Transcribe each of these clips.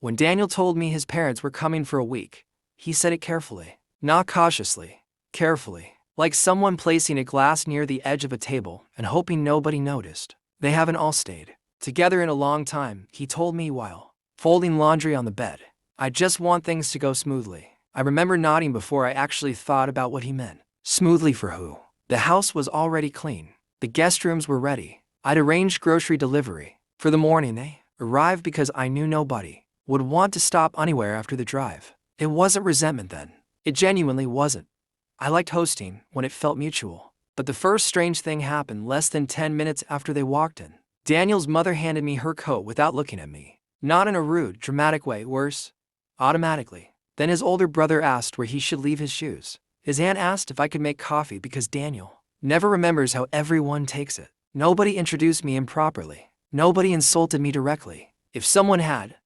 When Daniel told me his parents were coming for a week, he said it carefully, not cautiously, carefully, like someone placing a glass near the edge of a table and hoping nobody noticed. They haven't all stayed together in a long time, he told me while folding laundry on the bed. I just want things to go smoothly. I remember nodding before I actually thought about what he meant. Smoothly for who? The house was already clean. The guest rooms were ready. I'd arranged grocery delivery for the morning. They arrived because I knew nobody would want to stop anywhere after the drive. It wasn't resentment then. It genuinely wasn't. I liked hosting when it felt mutual. But the first strange thing happened less than 10 minutes after they walked in. Daniel's mother handed me her coat without looking at me. Not in a rude, dramatic way, worse, automatically. Then his older brother asked where he should leave his shoes. His aunt asked if I could make coffee because Daniel never remembers how everyone takes it. Nobody introduced me improperly. Nobody insulted me directly. If someone had,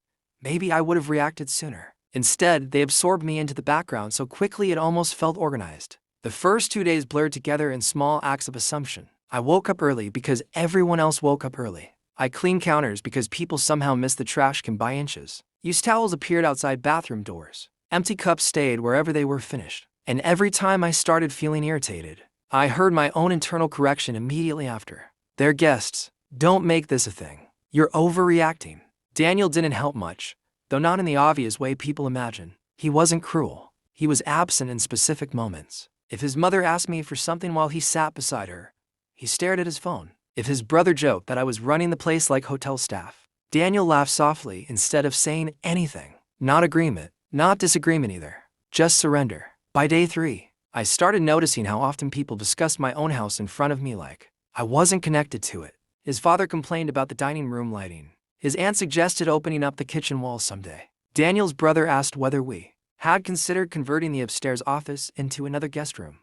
maybe I would have reacted sooner. Instead, they absorbed me into the background so quickly it almost felt organized. The first 2 days blurred together in small acts of assumption. I woke up early because everyone else woke up early. I cleaned counters because people somehow missed the trash can by inches. Used towels appeared outside bathroom doors. Empty cups stayed wherever they were finished. And every time I started feeling irritated, I heard my own internal correction immediately after. They're guests. Don't make this a thing. You're overreacting. Daniel didn't help much, though not in the obvious way people imagine. He wasn't cruel. He was absent in specific moments. If his mother asked me for something while he sat beside her, he stared at his phone. If his brother joked that I was running the place like hotel staff, Daniel laughed softly instead of saying anything. Not agreement, not disagreement either. Just surrender. By day 3, I started noticing how often people discussed my own house in front of me like I wasn't connected to it. His father complained about the dining room lighting. His aunt suggested opening up the kitchen walls someday. Daniel's brother asked whether we had considered converting the upstairs office into another guest room.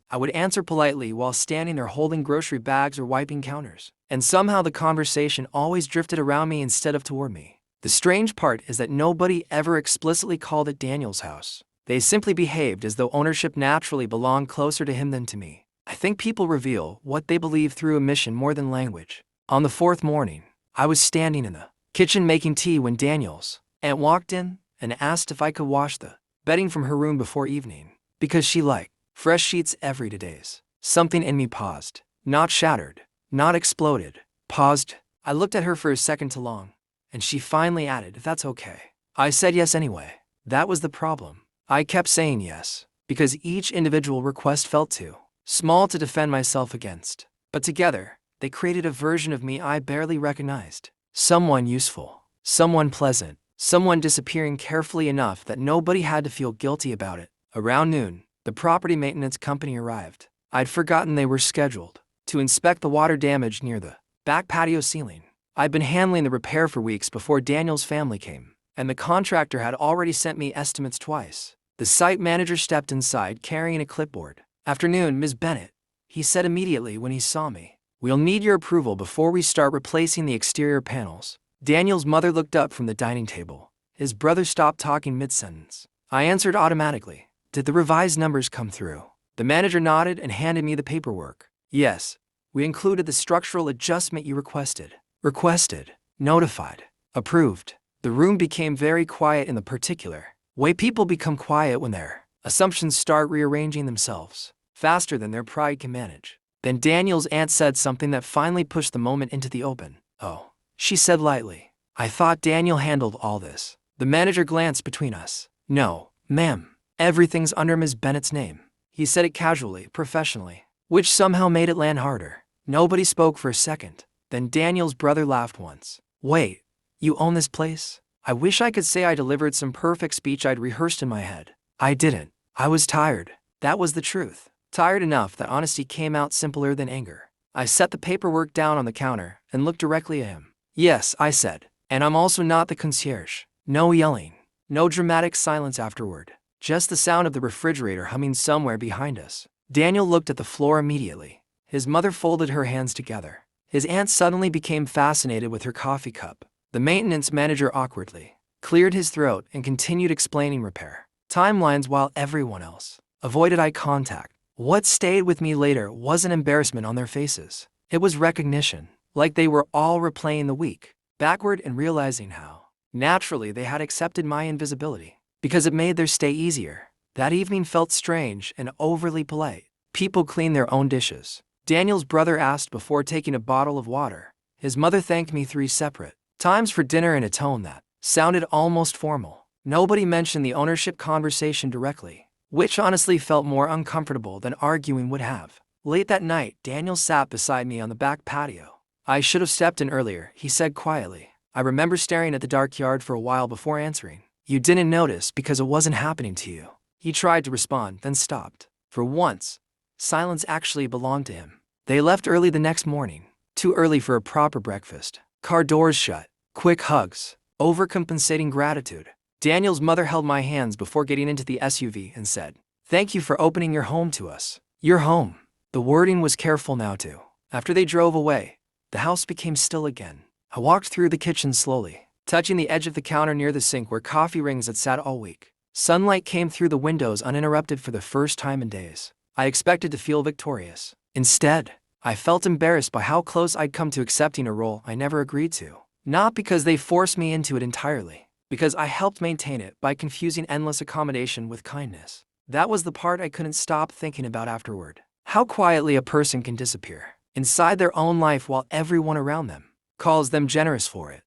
I would answer politely while standing there holding grocery bags or wiping counters. And somehow the conversation always drifted around me instead of toward me. The strange part is that nobody ever explicitly called it Daniel's house. They simply behaved as though ownership naturally belonged closer to him than to me. I think people reveal what they believe through omission more than language. On the 4th morning, I was standing in the kitchen making tea when Daniel's aunt walked in and asked if I could wash the bedding from her room before evening, because she liked fresh sheets every 2 days. Something in me paused. Not shattered, not exploded. Paused. I looked at her for a second too long, and she finally added, if that's okay. I said yes anyway. That was the problem. I kept saying yes, because each individual request felt too small to defend myself against. But together, they created a version of me I barely recognized. Someone useful, someone pleasant, someone disappearing carefully enough that nobody had to feel guilty about it. Around noon, the property maintenance company arrived. I'd forgotten they were scheduled to inspect the water damage near the back patio ceiling. I'd been handling the repair for weeks before Daniel's family came, and the contractor had already sent me estimates twice. The site manager stepped inside carrying a clipboard. Afternoon, Ms. Bennett, he said immediately when he saw me. We'll need your approval before we start replacing the exterior panels. Daniel's mother looked up from the dining table. His brother stopped talking mid-sentence. I answered automatically. Did the revised numbers come through? The manager nodded and handed me the paperwork. Yes, we included the structural adjustment you requested. Requested, notified, approved. The room became very quiet in the particular way people become quiet when their assumptions start rearranging themselves faster than their pride can manage. Then Daniel's aunt said something that finally pushed the moment into the open. Oh, she said lightly. I thought Daniel handled all this. The manager glanced between us. No, ma'am. Everything's under Ms. Bennett's name. He said it casually, professionally, which somehow made it land harder. Nobody spoke for a second. Then Daniel's brother laughed once. Wait, you own this place? I wish I could say I delivered some perfect speech I'd rehearsed in my head. I didn't. I was tired. That was the truth. Tired enough that honesty came out simpler than anger. I set the paperwork down on the counter and looked directly at him. Yes, I said. And I'm also not the concierge. No yelling. No dramatic silence afterward. Just the sound of the refrigerator humming somewhere behind us. Daniel looked at the floor immediately. His mother folded her hands together. His aunt suddenly became fascinated with her coffee cup. The maintenance manager awkwardly cleared his throat and continued explaining repair timelines while everyone else avoided eye contact. What stayed with me later wasn't embarrassment on their faces. It was recognition, like they were all replaying the week backward and realizing how Naturally, they had accepted my invisibility because it made their stay easier. That evening felt strange and overly polite. People cleaned their own dishes. Daniel's brother asked before taking a bottle of water. His mother thanked me 3 separate times for dinner in a tone that sounded almost formal. Nobody mentioned the ownership conversation directly, which honestly felt more uncomfortable than arguing would have. Late that night, Daniel sat beside me on the back patio. I should have stepped in earlier, he said quietly. I remember staring at the dark yard for a while before answering. You didn't notice because it wasn't happening to you. He tried to respond, then stopped. For once, silence actually belonged to him. They left early the next morning. Too early for a proper breakfast. Car doors shut. Quick hugs. Overcompensating gratitude. Daniel's mother held my hands before getting into the SUV and said, "Thank you for opening your home to us." Your home. The wording was careful now too. After they drove away, the house became still again. I walked through the kitchen slowly, touching the edge of the counter near the sink where coffee rings had sat all week. Sunlight came through the windows uninterrupted for the first time in days. I expected to feel victorious. Instead, I felt embarrassed by how close I'd come to accepting a role I never agreed to. Not because they forced me into it entirely, because I helped maintain it by confusing endless accommodation with kindness. That was the part I couldn't stop thinking about afterward. How quietly a person can disappear inside their own life while everyone around them calls them generous for it.